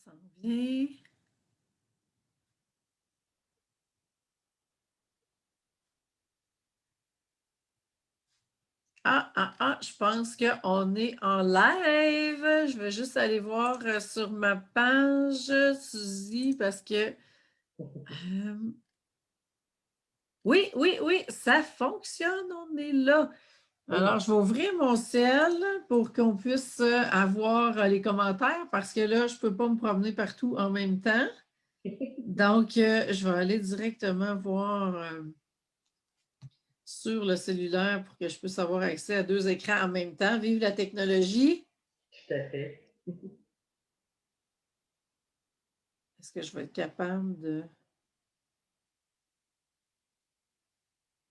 s'en vient. Je pense qu'on est en live. Je vais juste aller voir sur ma page, Suzy, parce que... oui, ça fonctionne, on est là. Alors, je vais ouvrir mon ciel pour qu'on puisse avoir les commentaires parce que là, je ne peux pas me promener partout en même temps. Donc, je vais aller directement voir sur le cellulaire pour que je puisse avoir accès à 2 écrans en même temps. Vive la technologie! Tout à fait. Est-ce que je vais être capable de...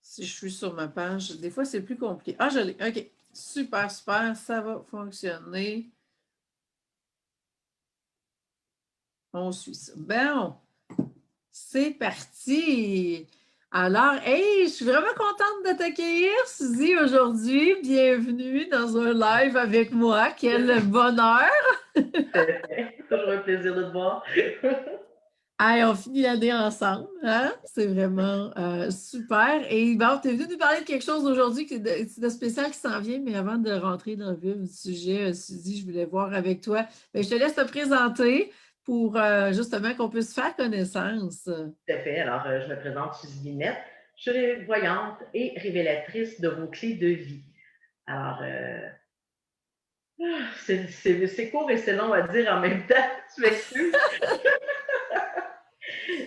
Si je suis sur ma page, des fois, c'est plus compliqué. Ah, je l'ai. OK. Super, ça va fonctionner. On suit ça. Bon, c'est parti. Alors, hey, je suis vraiment contente de t'accueillir, Suzy, aujourd'hui. Bienvenue dans un live avec moi. Quel bonheur! Tout à fait. Toujours un plaisir de te voir. Hey, on finit l'année ensemble, hein? C'est vraiment super. Et bon, tu es venu nous parler de quelque chose aujourd'hui qui est de spécial qui s'en vient, mais avant de rentrer dans le vif du sujet, Suzy, je voulais voir avec toi. Bien, je te laisse te présenter pour justement qu'on puisse faire connaissance. Tout à fait. Alors, je me présente Suzy Linette. Je suis voyante et révélatrice de vos clés de vie. Alors, c'est court et c'est long à dire en même temps. Tu m'excuses.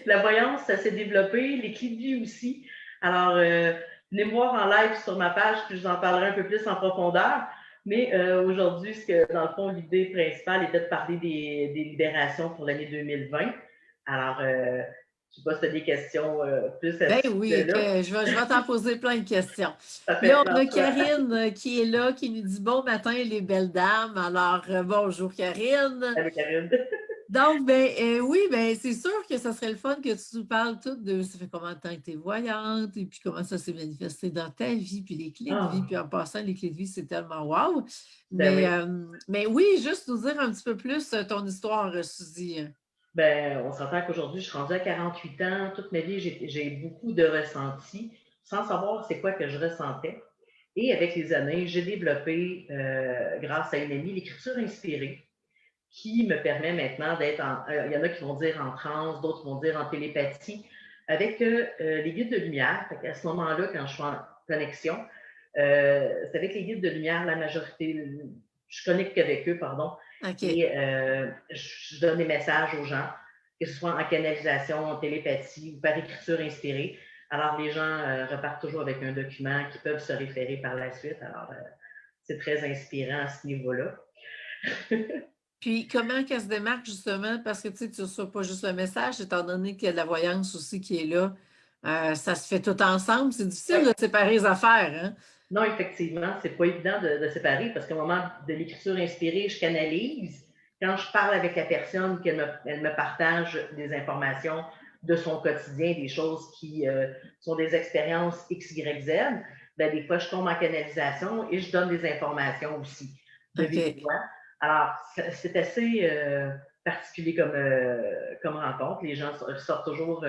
La voyance, ça s'est développé, les clés de vie aussi. Alors, venez me voir en live sur ma page, puis je vous en parlerai un peu plus en profondeur. Mais aujourd'hui, dans le fond, l'idée principale était de parler des libérations pour l'année 2020. Alors, je ne sais pas si tu as des questions plus à Ben ce oui, sujet-là. je vais t'en poser plein de questions. Ça Là, fait on a toi. Karine qui est là, qui nous dit bon matin, les belles dames. Alors, bonjour Karine. Avec Karine. Donc, oui, c'est sûr que ça serait le fun que tu nous parles tout de ça fait combien de temps que tu es voyante et puis comment ça s'est manifesté dans ta vie, puis les clés de vie. Puis Ah, en passant, les clés de vie, c'est tellement wow. ben oui. Mais oui, juste nous dire un petit peu plus ton histoire, Suzy. Ben, on s'entend qu'aujourd'hui, je suis rendue à 48 ans. Toute ma vie, j'ai beaucoup de ressentis sans savoir c'est quoi que je ressentais. Et avec les années, j'ai développé, grâce à une amie, l'écriture inspirée, qui me permet maintenant d'être en... Il y en a qui vont dire en transe, d'autres vont dire en télépathie, avec les guides de lumière. À ce moment-là, quand je suis en connexion, c'est avec les guides de lumière, la majorité, je connecte qu'avec eux, pardon, OK. et je donne des messages aux gens, que ce soit en canalisation, en télépathie ou par écriture inspirée. Alors, les gens repartent toujours avec un document qui peuvent se référer par la suite. Alors, c'est très inspirant à ce niveau-là. Puis comment qu'elle se démarque justement, parce que tu sais, tu ne reçois pas juste le message, étant donné qu'il y a de la voyance aussi qui est là, ça se fait tout ensemble. C'est difficile Oui. de séparer les affaires, hein? Non, effectivement, c'est pas évident de séparer parce qu'au moment de l'écriture inspirée, je canalise. Quand je parle avec la personne, elle me partage des informations de son quotidien, des choses qui sont des expériences X, Y, Z, ben, des fois, je tombe en canalisation et je donne des informations aussi de vive OK. voix. Alors, c'est assez particulier comme rencontre. Les gens sortent toujours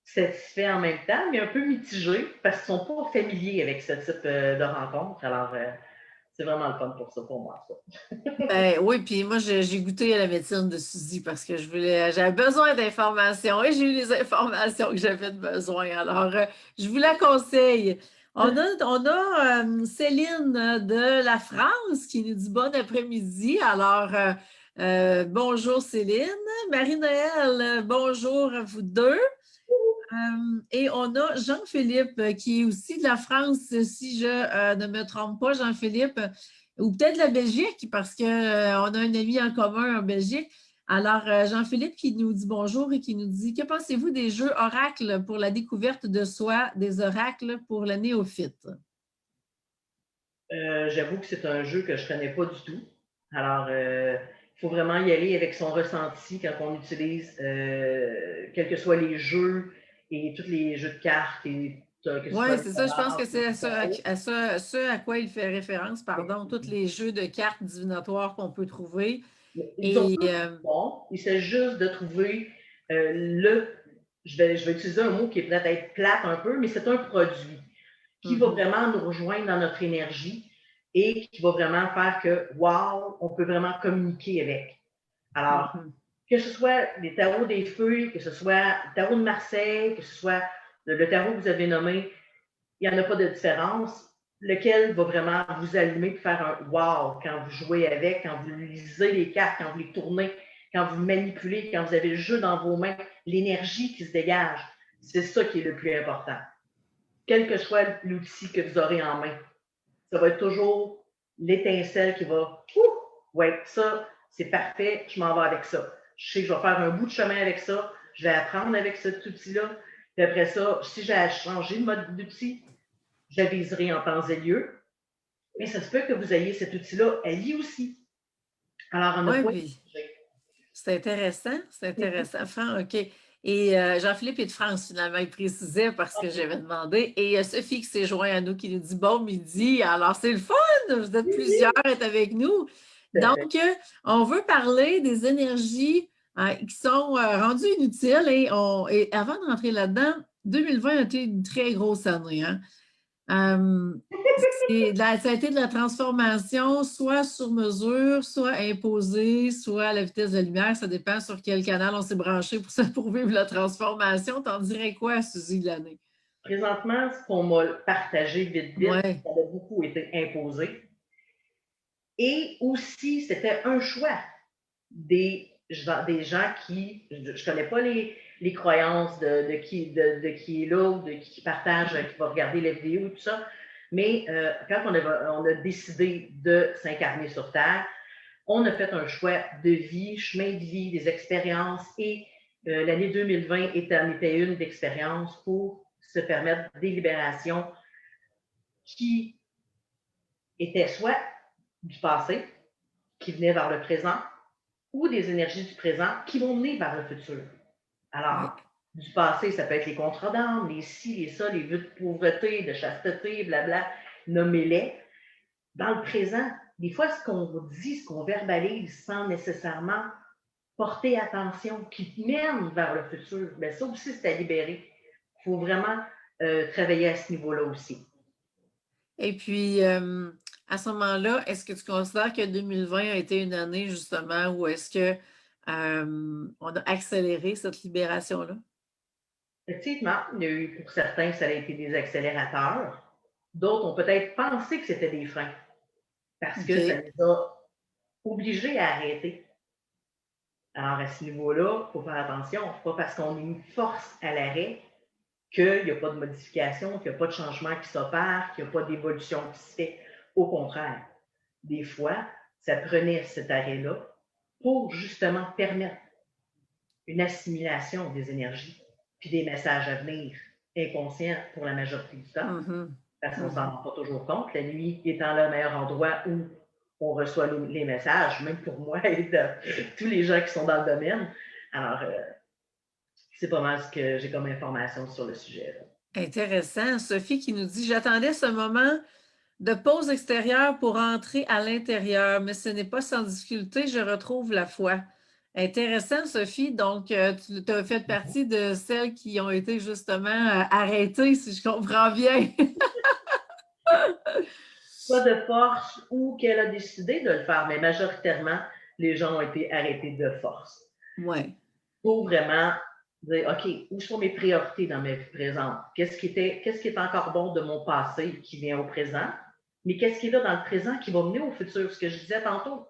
satisfaits en même temps, mais un peu mitigés parce qu'ils ne sont pas familiers avec ce type de rencontre. Alors, c'est vraiment le fun pour ça, pour moi. Ça. Ben oui, puis moi, j'ai goûté à la médecine de Suzy parce que j'avais besoin d'informations et j'ai eu les informations que j'avais besoin. Alors, je vous la conseille. On a Céline de la France qui nous dit bon après-midi. Alors, bonjour Céline. Marie-Noël, bonjour à vous deux. Et on a Jean-Philippe qui est aussi de la France, si je ne me trompe pas, Jean-Philippe, ou peut-être la Belgique, parce qu'on a un ami en commun en Belgique. Alors, Jean-Philippe qui nous dit bonjour et qui nous dit que pensez-vous des jeux oracles pour la découverte de soi, des oracles pour la néophyte? J'avoue que c'est un jeu que je ne connais pas du tout. Alors, il faut vraiment y aller avec son ressenti quand on utilise, quels que soient les jeux et tous les jeux de cartes, et, que ce Oui, soit le c'est ça. Je pense hasard que ou c'est le tarot. ce à quoi il fait référence, pardon, tous les jeux de cartes divinatoires qu'on peut trouver. Ils ont Et tous bon, il s'agit juste de trouver le. Je vais utiliser un mot qui est peut-être être plate un peu, mais c'est un produit qui va vraiment nous rejoindre dans notre énergie et qui va vraiment faire que, wow, on peut vraiment communiquer avec. Alors, que ce soit les tarots des feuilles, que ce soit le tarot de Marseille, que ce soit le tarot que vous avez nommé, il n'y en a pas de différence. Lequel va vraiment vous allumer et faire un wow quand vous jouez avec, quand vous lisez les cartes, quand vous les tournez, quand vous manipulez, quand vous avez le jeu dans vos mains, l'énergie qui se dégage. C'est ça qui est le plus important. Quel que soit l'outil que vous aurez en main, ça va être toujours l'étincelle qui va, ouais, ça, c'est parfait, je m'en vais avec ça. Je sais que je vais faire un bout de chemin avec ça, je vais apprendre avec cet outil-là, puis après ça, si j'ai changé de mode d'outil, j'aviserai en temps et lieu. Mais ça se peut que vous ayez cet outil-là à lui aussi. Alors, on n'a oui, pas. puis c'est intéressant, Franck, OK. Et Jean-Philippe est de France, finalement, il précisait parce que j'avais demandé. Et il y a Sophie qui s'est joint à nous qui nous dit bon midi. Alors, c'est le fun, vous êtes plusieurs à être avec nous. Donc, on veut parler des énergies qui sont rendues inutiles et avant de rentrer là-dedans, 2020 a été une très grosse année. Hein? Ça a été de la transformation, soit sur mesure, soit imposée, soit à la vitesse de la lumière. Ça dépend sur quel canal on s'est branché pour vivre la transformation. T'en dirais quoi, Suzy, de l'année? Présentement, ce qu'on m'a partagé vite, Ouais. ça a beaucoup été imposé. Et aussi, c'était un choix des gens qui, je ne connais pas les croyances de qui est là ou de qui partage, qui va regarder les vidéos et tout ça, mais quand on a décidé de s'incarner sur Terre, on a fait un choix de vie, chemin de vie, des expériences et l'année 2020 était une d'expérience pour se permettre des libérations qui étaient soit du passé, qui venaient vers le présent, ou des énergies du présent qui vont mener vers le futur. Oui. Alors, du passé, ça peut être les contrats d'âme, les ci, les ça, les vœux de pauvreté, de chasteté, blabla, nommez-les. Dans le présent, des fois, ce qu'on vous dit, ce qu'on verbalise sans nécessairement porter attention, qui mène vers le futur, bien, ça aussi, c'est à libérer. Il faut vraiment travailler à ce niveau-là aussi. Et puis, à ce moment-là, est-ce que tu considères que 2020 a été une année justement où est-ce que on a accéléré cette libération-là? Effectivement, il y a eu pour certains, ça a été des accélérateurs. D'autres ont peut-être pensé que c'était des freins parce que ça OK. les a obligés à arrêter. Alors, à ce niveau-là, il faut faire attention. Pas parce qu'on est une force à l'arrêt qu'il n'y a pas de modification, qu'il n'y a pas de changement qui s'opère, qu'il n'y a pas d'évolution qui se fait. Au contraire, des fois, ça prenait cet arrêt-là pour justement permettre une assimilation des énergies puis des messages à venir inconscients pour la majorité du temps, parce qu'on ne s'en rend pas toujours compte. La nuit étant le meilleur endroit où on reçoit les messages, même pour moi et de tous les gens qui sont dans le domaine. Alors, c'est pas mal ce que j'ai comme information sur le sujet. Là. Intéressant. Sophie qui nous dit, j'attendais ce moment de pause extérieure pour entrer à l'intérieur, mais ce n'est pas sans difficulté, je retrouve la foi. Intéressant, Sophie. Donc, tu as fait partie de celles qui ont été justement arrêtées, si je comprends bien. Pas de force ou qu'elle a décidé de le faire, mais majoritairement, les gens ont été arrêtés de force. Oui. Pour vraiment dire, OK, où sont mes priorités dans ma vie présente? Qu'est-ce qui est encore bon de mon passé qui vient au présent? Mais qu'est-ce qui est là dans le présent qui va mener au futur? Ce que je disais tantôt,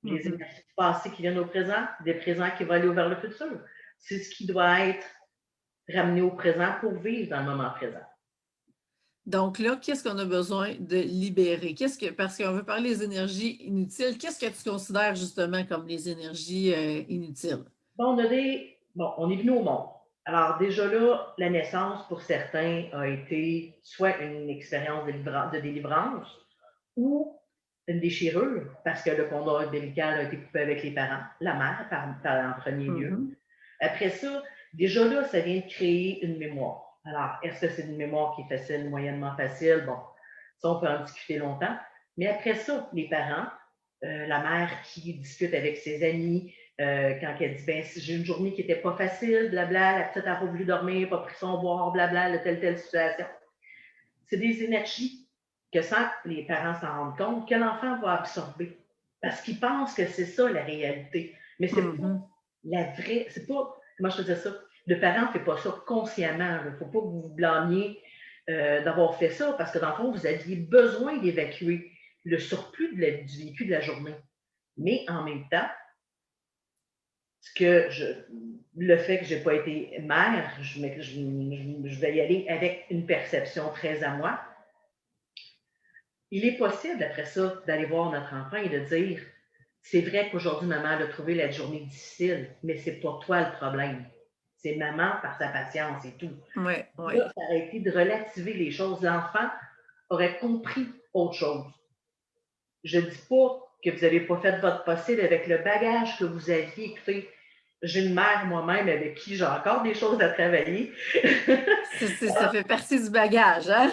les énergies du passé qui viennent au présent, des présents qui vont aller vers le futur. C'est ce qui doit être ramené au présent pour vivre dans le moment présent. Donc là, qu'est-ce qu'on a besoin de libérer? Parce qu'on veut parler des énergies inutiles, qu'est-ce que tu considères justement comme les énergies inutiles? Bon, on est venu au monde. Alors déjà là, la naissance pour certains a été soit une expérience de délivrance ou une déchirure parce que le cordon ombilical a été coupé avec les parents, la mère en premier lieu. Après ça, déjà là, ça vient de créer une mémoire. Alors, est-ce que c'est une mémoire qui est facile, moyennement facile? Bon, ça, on peut en discuter longtemps. Mais après ça, les parents la mère qui discute avec ses amis, quand elle dit, ben, si j'ai une journée qui n'était pas facile, blabla, la petite n'a pas voulu dormir, pas pris son boire, blabla, telle situation. C'est des énergies que sans que les parents s'en rendent compte, que l'enfant va absorber. Parce qu'il pense que c'est ça la réalité. Mais c'est pas Mhm. la vraie, c'est pas, comment je peux dire ça? Le parent ne fait pas ça consciemment. Il ne faut pas que vous vous blâmiez d'avoir fait ça, parce que dans le fond, vous aviez besoin d'évacuer le surplus du vécu de la journée. Mais en même temps, le fait que je n'ai pas été mère, je vais y aller avec une perception très à moi. Il est possible, après ça, d'aller voir notre enfant et de dire, c'est vrai qu'aujourd'hui, maman a trouvé la journée difficile, mais c'est pas toi le problème. C'est maman par sa patience et tout. Ouais, ouais. Là, ça aurait été de relativiser les choses. L'enfant aurait compris autre chose. Je ne dis pas que vous n'avez pas fait votre possible avec le bagage que vous aviez. Écoutez, j'ai une mère moi-même avec qui j'ai encore des choses à travailler. Ça fait partie du bagage, hein?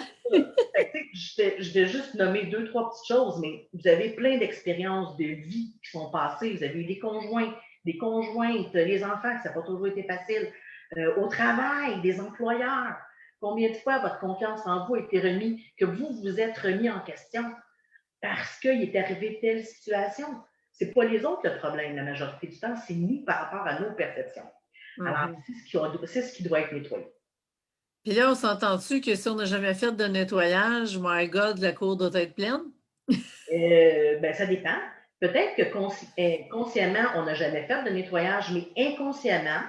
Je vais juste nommer deux, trois petites choses, mais vous avez plein d'expériences de vie qui sont passées. Vous avez eu des conjoints, des conjointes, les enfants, ça n'a pas toujours été facile. Au travail, des employeurs. Combien de fois votre confiance en vous a été remise, que vous vous êtes remis en question parce qu'il est arrivé telle situation? C'est pas les autres le problème la majorité du temps, c'est nous par rapport à nos perceptions. Alors, Mhm. c'est ce qui doit être nettoyé. Puis là, on s'entend-tu que si on n'a jamais fait de nettoyage, my God, la cour doit être pleine? Ben, ça dépend. Peut-être que consciemment, on n'a jamais fait de nettoyage, mais inconsciemment,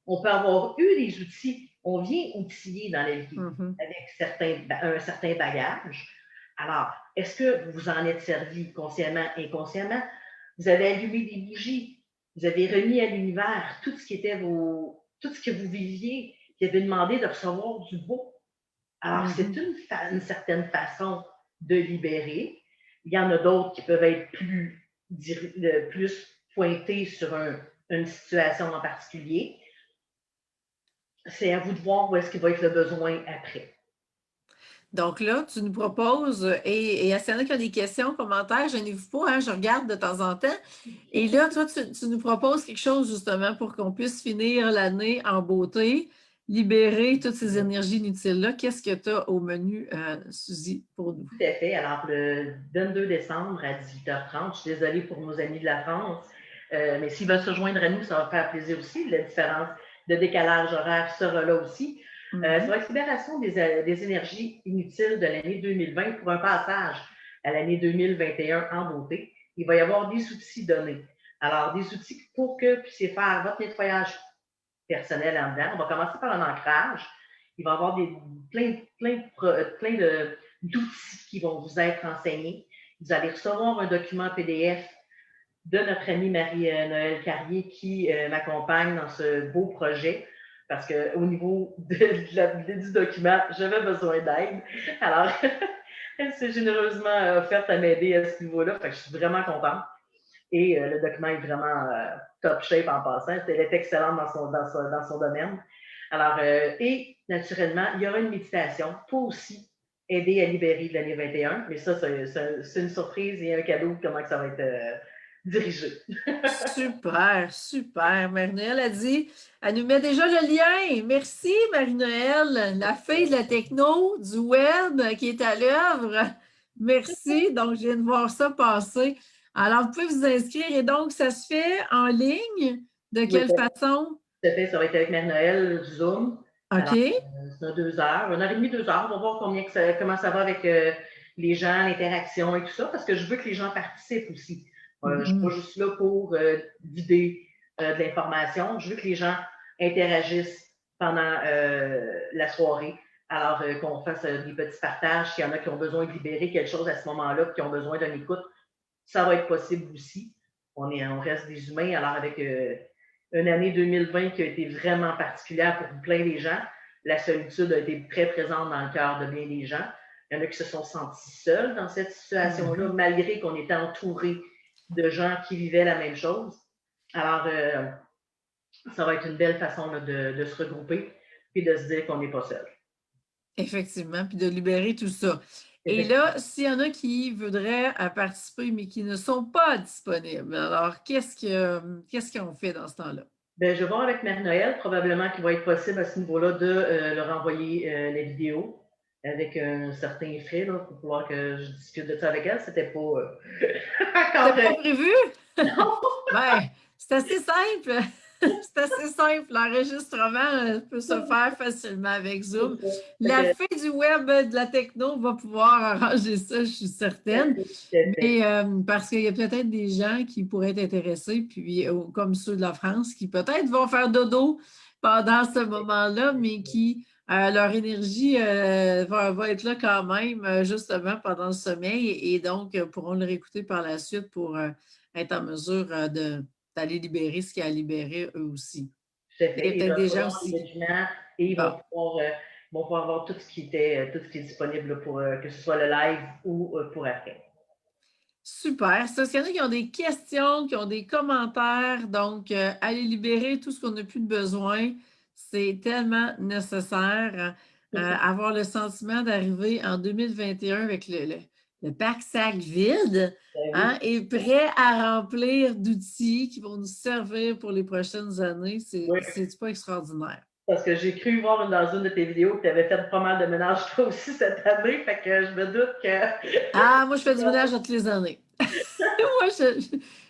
on peut avoir eu des outils. On vient outiller dans la vie Mhm. avec un certain bagage. Alors, est-ce que vous vous en êtes servi consciemment, inconsciemment? Vous avez allumé des bougies, vous avez remis à l'univers tout ce qui était tout ce que vous viviez, qui avait demandé de recevoir du beau. Alors, c'est Mhm. une certaine façon de libérer. Il y en a d'autres qui peuvent être plus pointés sur une situation en particulier. C'est à vous de voir où est-ce qu'il va être le besoin après. Donc là, tu nous proposes, et s'il y en a qui ont des questions, commentaires, gênez-vous pas, hein, je regarde de temps en temps. Et là, toi, tu nous proposes quelque chose justement pour qu'on puisse finir l'année en beauté, libérer toutes ces énergies inutiles-là. Qu'est-ce que tu as au menu, Suzy, pour nous? Tout à fait. Alors, le 22 décembre à 18h30, je suis désolée pour nos amis de la France, mais s'ils veulent se joindre à nous, ça va faire plaisir aussi. La différence de décalage horaire sera là aussi. Ça va être libération des énergies inutiles de l'année 2020 pour un passage à l'année 2021 en beauté. Il va y avoir des outils donnés. Alors, des outils pour que vous puissiez faire votre nettoyage personnel en dedans. On va commencer par un ancrage. Il va y avoir plein d'outils qui vont vous être enseignés. Vous allez recevoir un document PDF de notre amie Marie-Noël Carrier qui m'accompagne dans ce beau projet. Parce qu'au niveau du document, j'avais besoin d'aide. Alors, elle s'est généreusement offerte à m'aider à ce niveau-là. Fait que je suis vraiment contente. Et le document est vraiment top shape en passant. Elle est excellente dans son domaine. Alors, et naturellement, il y aura une méditation pour aussi aider à libérer de l'année 21. Mais ça, c'est une surprise et un cadeau, comment que ça va être dirigé. Super, super. Marie-Noël a dit, elle nous met déjà le lien. Merci, Marie-Noël, la fille de la techno, du web qui est à l'œuvre. Merci. Donc, je viens de voir ça passer. Alors, vous pouvez vous inscrire. Et donc, ça se fait en ligne? De Oui, quelle façon? tout à fait. Ça va être avec Marie-Noël, Zoom. Alors, OK. c'est 2 heures, 1 heure et demie, 2 heures. On va voir comment ça va avec les gens, l'interaction et tout ça, parce que je veux que les gens participent aussi. Je ne suis pas juste là pour vider de l'information. Je veux que les gens interagissent pendant la soirée. Alors, qu'on fasse des petits partages. S'il y en a qui ont besoin de libérer quelque chose à ce moment-là, qui ont besoin d'une écoute, ça va être possible aussi. On reste des humains. Alors, avec une année 2020 qui a été vraiment particulière pour plein des gens, la solitude a été très présente dans le cœur de bien des gens. Il y en a qui se sont sentis seuls dans cette situation-là, malgré qu'on était entouré de gens qui vivaient la même chose. Alors, ça va être une belle façon là, de se regrouper et de se dire qu'on n'est pas seul. Effectivement, puis de libérer tout ça. Et là, s'il y en a qui voudraient participer, mais qui ne sont pas disponibles, alors qu'est-ce qu'on fait dans ce temps-là? Ben, je vais voir avec Marie-Noël, probablement qu'il va être possible à ce niveau-là de leur envoyer les vidéos avec un certain frais là, pour pouvoir que je discute de ça avec elle. C'était pas C'était encore. pas prévu? Non! Ben, c'est assez simple. C'est assez simple. L'enregistrement peut se faire facilement avec C'est Zoom. ça. Fait La fée du web de la techno va pouvoir arranger ça, je suis certaine. Mais parce qu'il y a peut-être des gens qui pourraient être intéressés, puis comme ceux de la France, qui peut-être vont faire dodo pendant ce moment-là, mais qui leur énergie va être là quand même, justement pendant le sommeil, et donc pourront le réécouter par la suite pour être en mesure d'aller libérer ce qu'il y a à libérer eux aussi. tout à Il y a fait. Et peut-être là, des ils gens vont les aussi. documents et Bon, vont pouvoir avoir tout ce qui était, tout ce qui est disponible pour que ce soit le live ou pour après. super. Ça, s'il y en a qui ont des questions, qui ont des commentaires, donc aller libérer tout ce qu'on n'a plus de besoin, c'est tellement nécessaire. Avoir le sentiment d'arriver en 2021 avec le pack-sac vide, Ben hein, oui. et prêt à remplir d'outils qui vont nous servir pour les prochaines années, Oui. c'est pas extraordinaire. Parce que j'ai cru voir dans une de tes vidéos que tu avais fait pas mal de ménage toi aussi cette année, fait que je me doute que. Ah, moi, je fais du ménage toutes les années. Moi,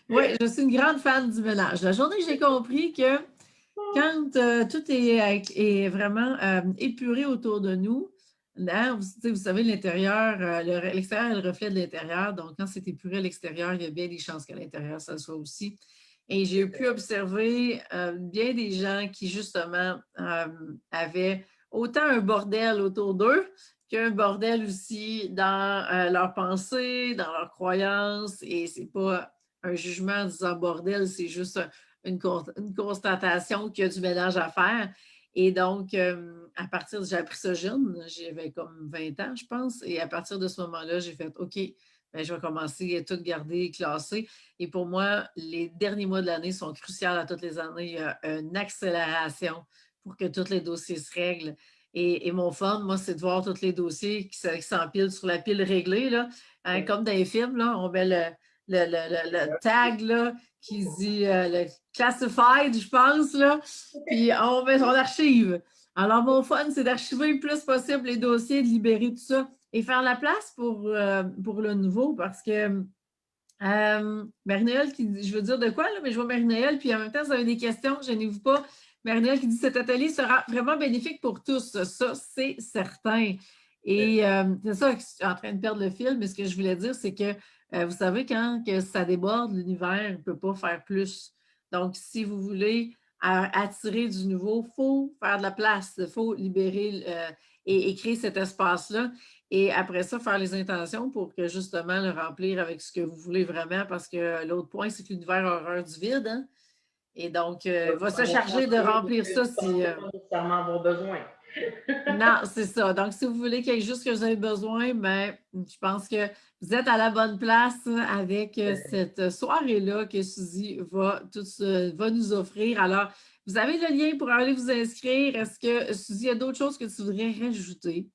ouais, je suis une grande fan du ménage. La journée que j'ai compris que quand tout est vraiment épuré autour de nous, là, vous savez, l'intérieur, l'extérieur est le reflet de l'intérieur. Donc, quand c'est épuré à l'extérieur, il y a bien des chances qu'à l'intérieur, ça le soit aussi. Et j'ai pu observer bien des gens qui, justement, avaient autant un bordel autour d'eux qu'un bordel aussi dans leurs pensées, dans leurs croyances. Et c'est pas un jugement en disant bordel, c'est juste une constatation qu'il y a du ménage à faire. Et donc, j'ai appris ça jeune, j'avais comme 20 ans, je pense, et à partir de ce moment-là, j'ai fait OK, ben, je vais commencer à tout garder, classer. Et pour moi, les derniers mois de l'année sont cruciaux à toutes les années. Il y a une accélération pour que tous les dossiers se règlent. Et mon fun, moi, c'est de voir tous les dossiers qui s'empilent sur la pile réglée, là. Hein, comme dans les films, là, on met le tag là, qui dit le classified, je pense, là, puis on met son archive. Alors, mon fun, c'est d'archiver le plus possible les dossiers, de libérer tout ça et faire la place pour le nouveau parce que Marie-Noël qui dit, je veux dire de quoi, là, mais je vois Marie-Noël, puis en même temps, si vous avez des questions, gênez-vous pas. Marie-Noël qui dit cet atelier sera vraiment bénéfique pour tous. Ça, c'est certain. Et c'est ça que je suis en train de perdre le fil, mais ce que je voulais dire, c'est que vous savez, quand que ça déborde, l'univers ne peut pas faire plus. Donc, si vous voulez attirer du nouveau, il faut faire de la place, il faut libérer et créer cet espace-là. Et après ça, faire les intentions pour que justement le remplir avec ce que vous voulez vraiment, parce que l'autre point, c'est que l'univers a horreur du vide. Hein? Et donc, il va se Honnêtement, charger de oui, remplir parce que ça je si. pensais pas nécessairement avoir besoin. Non, c'est ça. Donc, si vous voulez quelque chose que vous avez besoin, ben, je pense que vous êtes à la bonne place avec cette soirée-là que Suzy va nous offrir. Alors, vous avez le lien pour aller vous inscrire. Est-ce que, Suzy, il y a d'autres choses que tu voudrais rajouter?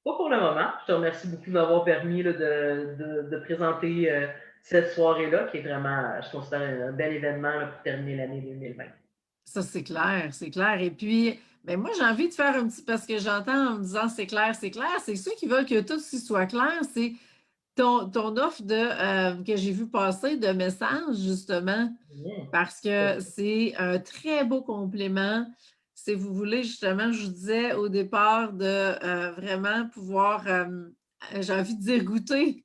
Pas pour le moment. Je te remercie beaucoup de m'avoir permis là, de présenter cette soirée-là, qui est vraiment, je considère, un bel événement là, pour terminer l'année 2020. Ça, c'est clair, c'est clair. Et puis, ben moi, j'ai envie de faire un petit, parce que j'entends en me disant c'est clair, c'est ceux qui veulent que tout soit clair, c'est ton offre que j'ai vu passer de messages, justement, Mmh. parce que c'est un très beau complément. Si vous voulez, justement, je vous disais au départ de vraiment pouvoir, j'ai envie de dire goûter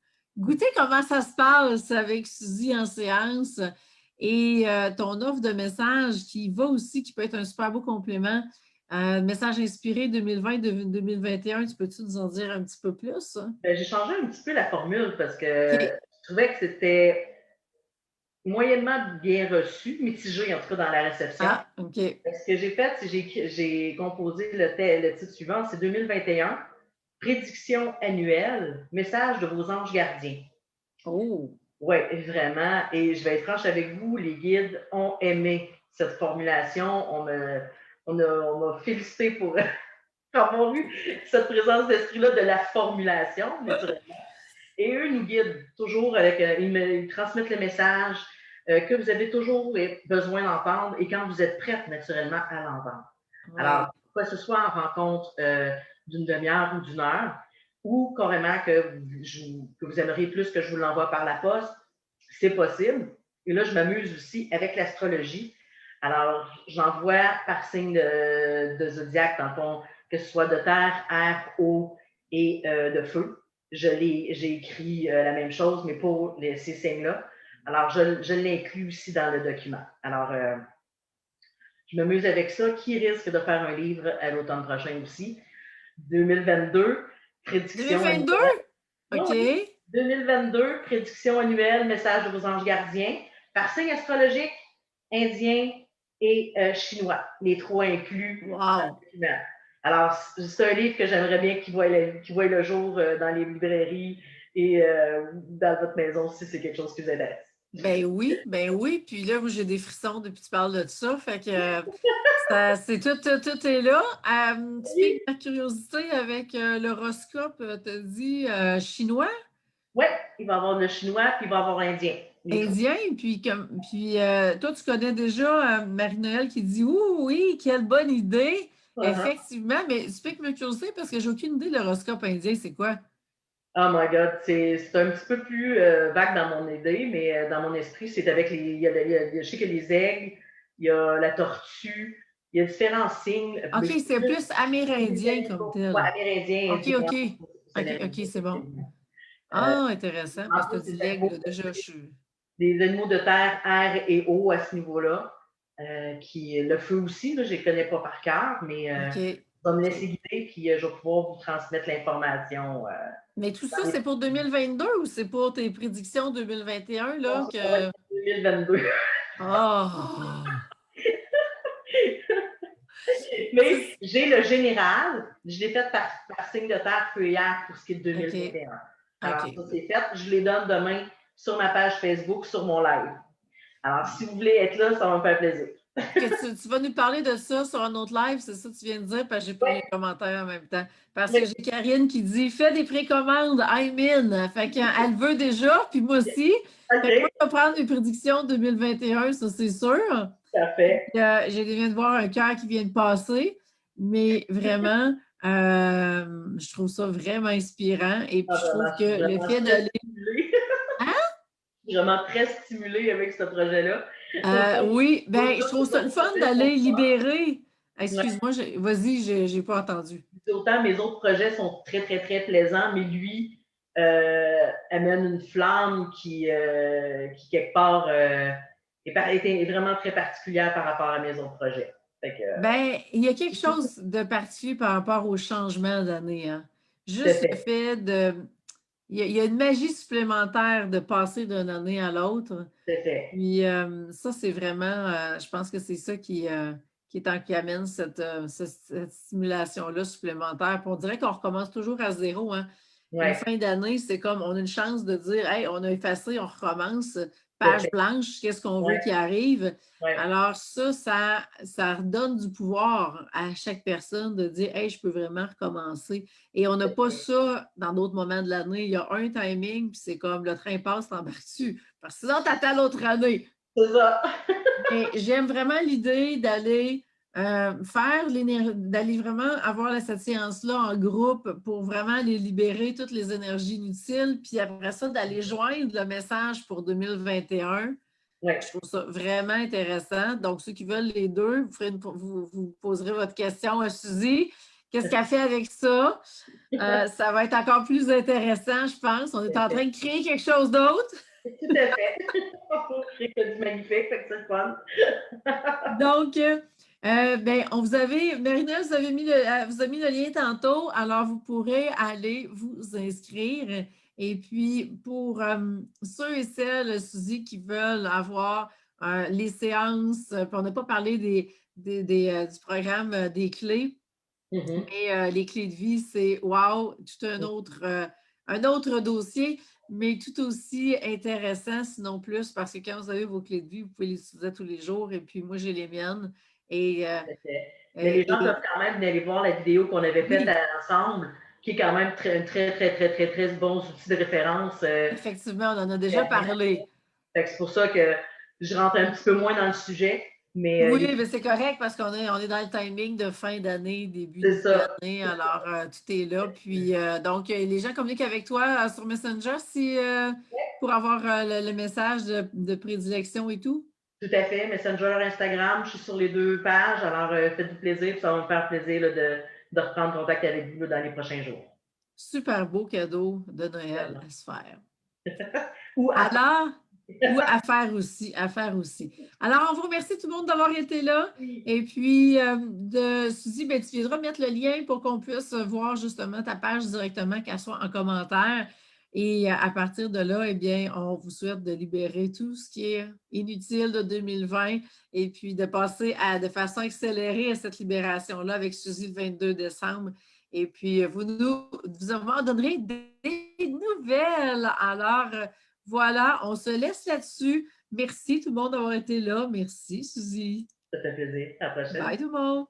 comment ça se passe avec Suzy en séance et ton offre de message qui va aussi, qui peut être un super beau complément. Message inspiré 2020-2021, tu peux-tu nous en dire un petit peu plus? Ben, j'ai changé un petit peu la formule parce que OK. je trouvais que c'était moyennement bien reçu, mitigé en tout cas dans la réception. Ah, OK. Ce que j'ai fait, c'est que j'ai composé le titre suivant, c'est 2021, prédiction annuelle, message de vos anges gardiens. Oh! Oui, vraiment. Et je vais être franche avec vous, les guides ont aimé cette formulation. On m'a félicité pour avoir eu cette présence d'esprit-là de la formulation, naturellement. Et eux nous guident toujours avec, ils transmettent le message que vous avez toujours besoin d'entendre et quand vous êtes prête, naturellement, à l'entendre. Oui. Alors, que ce soit en rencontre d'une demi-heure ou d'une heure, ou carrément que vous aimeriez plus que je vous l'envoie par la poste, c'est possible. Et là, je m'amuse aussi avec l'astrologie. Alors, j'envoie par signe de zodiaque, dans le fond, que ce soit de terre, air, eau et de feu. J'ai écrit la même chose, mais pour ces signes-là. Alors, je l'inclus aussi dans le document. Alors, je m'amuse avec ça. Qui risque de faire un livre à l'automne prochain aussi? 2022, prédiction 2022? annuelle. OK. Oui, 2022, prédiction annuelle, message de vos anges gardiens, par signe astrologique, indien et chinois, les trois inclus dans Wow. le document. Alors, c'est un livre que j'aimerais bien qu'il voie le jour dans les librairies et dans votre maison si c'est quelque chose qui vous intéresse. Ben oui, ben oui. Puis là, moi, j'ai des frissons depuis que tu parles de ça. Fait que c'est tout est là. Tu piques ma curiosité avec l'horoscope, t'as dit chinois, Oui, il va y avoir le chinois puis il va y avoir l'indien. indien, puis toi, tu connais déjà Marie-Noël qui dit ouh, oui, quelle bonne idée. Uh-huh. Effectivement, mais tu piques ma curiosité parce que j'ai aucune idée de l'horoscope indien, c'est quoi? Oh my God, c'est un petit peu plus vague dans mon idée, mais dans mon esprit, c'est avec les. Je sais que les aigles, il y a la tortue, il y a différents signes, OK, mais c'est c'est plus plus des amérindien comme animaux. Ouais, tel. amérindiens, OK, indiens, OK. c'est OK, OK, c'est bon. effectivement. Euh, Ah, intéressant, parce que entre tu autres, as dit l'aigle, déjà, je suis. des animaux de terre, air et eau à ce niveau-là. Le feu aussi, là, je ne les connais pas par cœur, mais OK. ça va me OK. laisser guider, puis je vais pouvoir vous transmettre l'information. Mais tout ça, Dans les... c'est pour 2022 ou c'est pour tes prédictions 2021, Non, là, ça va que. être 2022. Oh! Mais j'ai le général, je l'ai fait par signe de terre feu et air pour ce qui est de OK. 2021. Alors, OK. ça, c'est fait. Je les donne demain sur ma page Facebook, sur mon live. Alors, si vous voulez être là, ça va me faire plaisir. Que tu vas nous parler de ça sur un autre live, c'est ça que tu viens de dire, parce que j'ai pris Oui, les commentaires en même temps. Parce que oui, j'ai Karine qui dit fais des précommandes, I'm in. Fait qu'elle veut déjà, puis moi aussi. OK, Fait que moi, je vais prendre mes prédictions 2021, ça c'est sûr. parfait. Je viens de voir un cœur qui vient de passer, mais vraiment, je trouve ça vraiment inspirant. Et puis, Ah, je trouve vraiment, je suis que le vraiment fait très d'aller. stimulée. Hein? Je suis vraiment très stimulée avec ce projet-là. Oui, ben, je Autant trouve mes ça le autres fun projets sont d'aller libérer. ouais, Excuse-moi, vas-y, j'ai pas entendu. autant mes autres projets sont très, très, très plaisants, mais lui amène une flamme qui quelque part, est vraiment très particulière par rapport à mes autres projets. Fait que, Ben, il y a quelque chose de particulier par rapport au changement d'année, hein. tout à Juste le fait, fait de. Il y a une magie supplémentaire de passer d'une année à l'autre. tout à fait. Puis ça, c'est vraiment, je pense que c'est ça qui amène cette stimulation-là supplémentaire. Puis on dirait qu'on recommence toujours à zéro, hein. Une Ouais, fin d'année, c'est comme on a une chance de dire, hey, on a effacé, on recommence, tout à page fait. blanche, qu'est-ce qu'on veut Ouais, qui arrive. ouais, Alors ça redonne du pouvoir à chaque personne de dire, hey, je peux vraiment recommencer. Et on n'a pas ça dans d'autres moments de l'année. Il y a un timing, puis c'est comme le train passe, t'embarques dessus. Parce que sinon, tu attends l'autre année. c'est ça. Mais j'aime vraiment l'idée d'aller d'aller vraiment avoir cette séance-là en groupe pour vraiment aller libérer toutes les énergies inutiles, puis après ça, d'aller joindre le message pour 2021. Je Ouais, trouve ça vraiment intéressant. Donc, ceux qui veulent les deux, vous poserez votre question à Suzy. Qu'est-ce qu'elle fait avec ça? Ça va être encore plus intéressant, je pense. On est tout à en train fait. de créer quelque chose d'autre. Tout à fait. Faut créer que du magnifique, fait que c'est le fun. Donc, ben, Marina, vous a mis le lien tantôt, alors vous pourrez aller vous inscrire. Et puis, pour ceux et celles, Suzy, qui veulent avoir les séances, puis on n'a pas parlé du programme des clés, Mhm. mais les clés de vie, c'est wow, tout un autre dossier, mais tout aussi intéressant, sinon plus, parce que quand vous avez vos clés de vie, vous pouvez les utiliser tous les jours. Et puis moi, j'ai les miennes. Et, Mais les gens et peuvent quand même aller voir la vidéo qu'on avait faite oui, ensemble, qui est quand même un très, très, très, très, très bon outil de référence. effectivement, on en a déjà parlé. C'est pour ça que je rentre un petit peu moins dans le sujet, mais Oui, mais c'est correct parce qu'on est dans le timing de fin d'année, début c'est ça. d'année, alors tout est là. Puis donc, les gens communiquent avec toi sur Messenger si, pour avoir le message de prédilection et tout. Tout à fait. Messenger, Instagram, je suis sur les deux pages, alors faites-vous plaisir, puis ça va me faire plaisir là, de reprendre contact avec vous là, dans les prochains jours. Super beau cadeau de Noël Vraiment. à se faire. Ou à Alors, ou à faire aussi, à faire aussi. Alors, on vous remercie tout le monde d'avoir été là. Et puis, Suzy, ben, tu viendras mettre le lien pour qu'on puisse voir justement ta page directement, qu'elle soit en commentaire. Et à partir de là, eh bien, on vous souhaite de libérer tout ce qui est inutile de 2020 et puis de passer de façon accélérée à cette libération-là avec Suzy le 22 décembre. Et puis, vous en donnerez des nouvelles. Alors, voilà, on se laisse là-dessus. Merci tout le monde d'avoir été là. Merci, Suzy. Ça fait plaisir. À la prochaine. Bye tout le monde.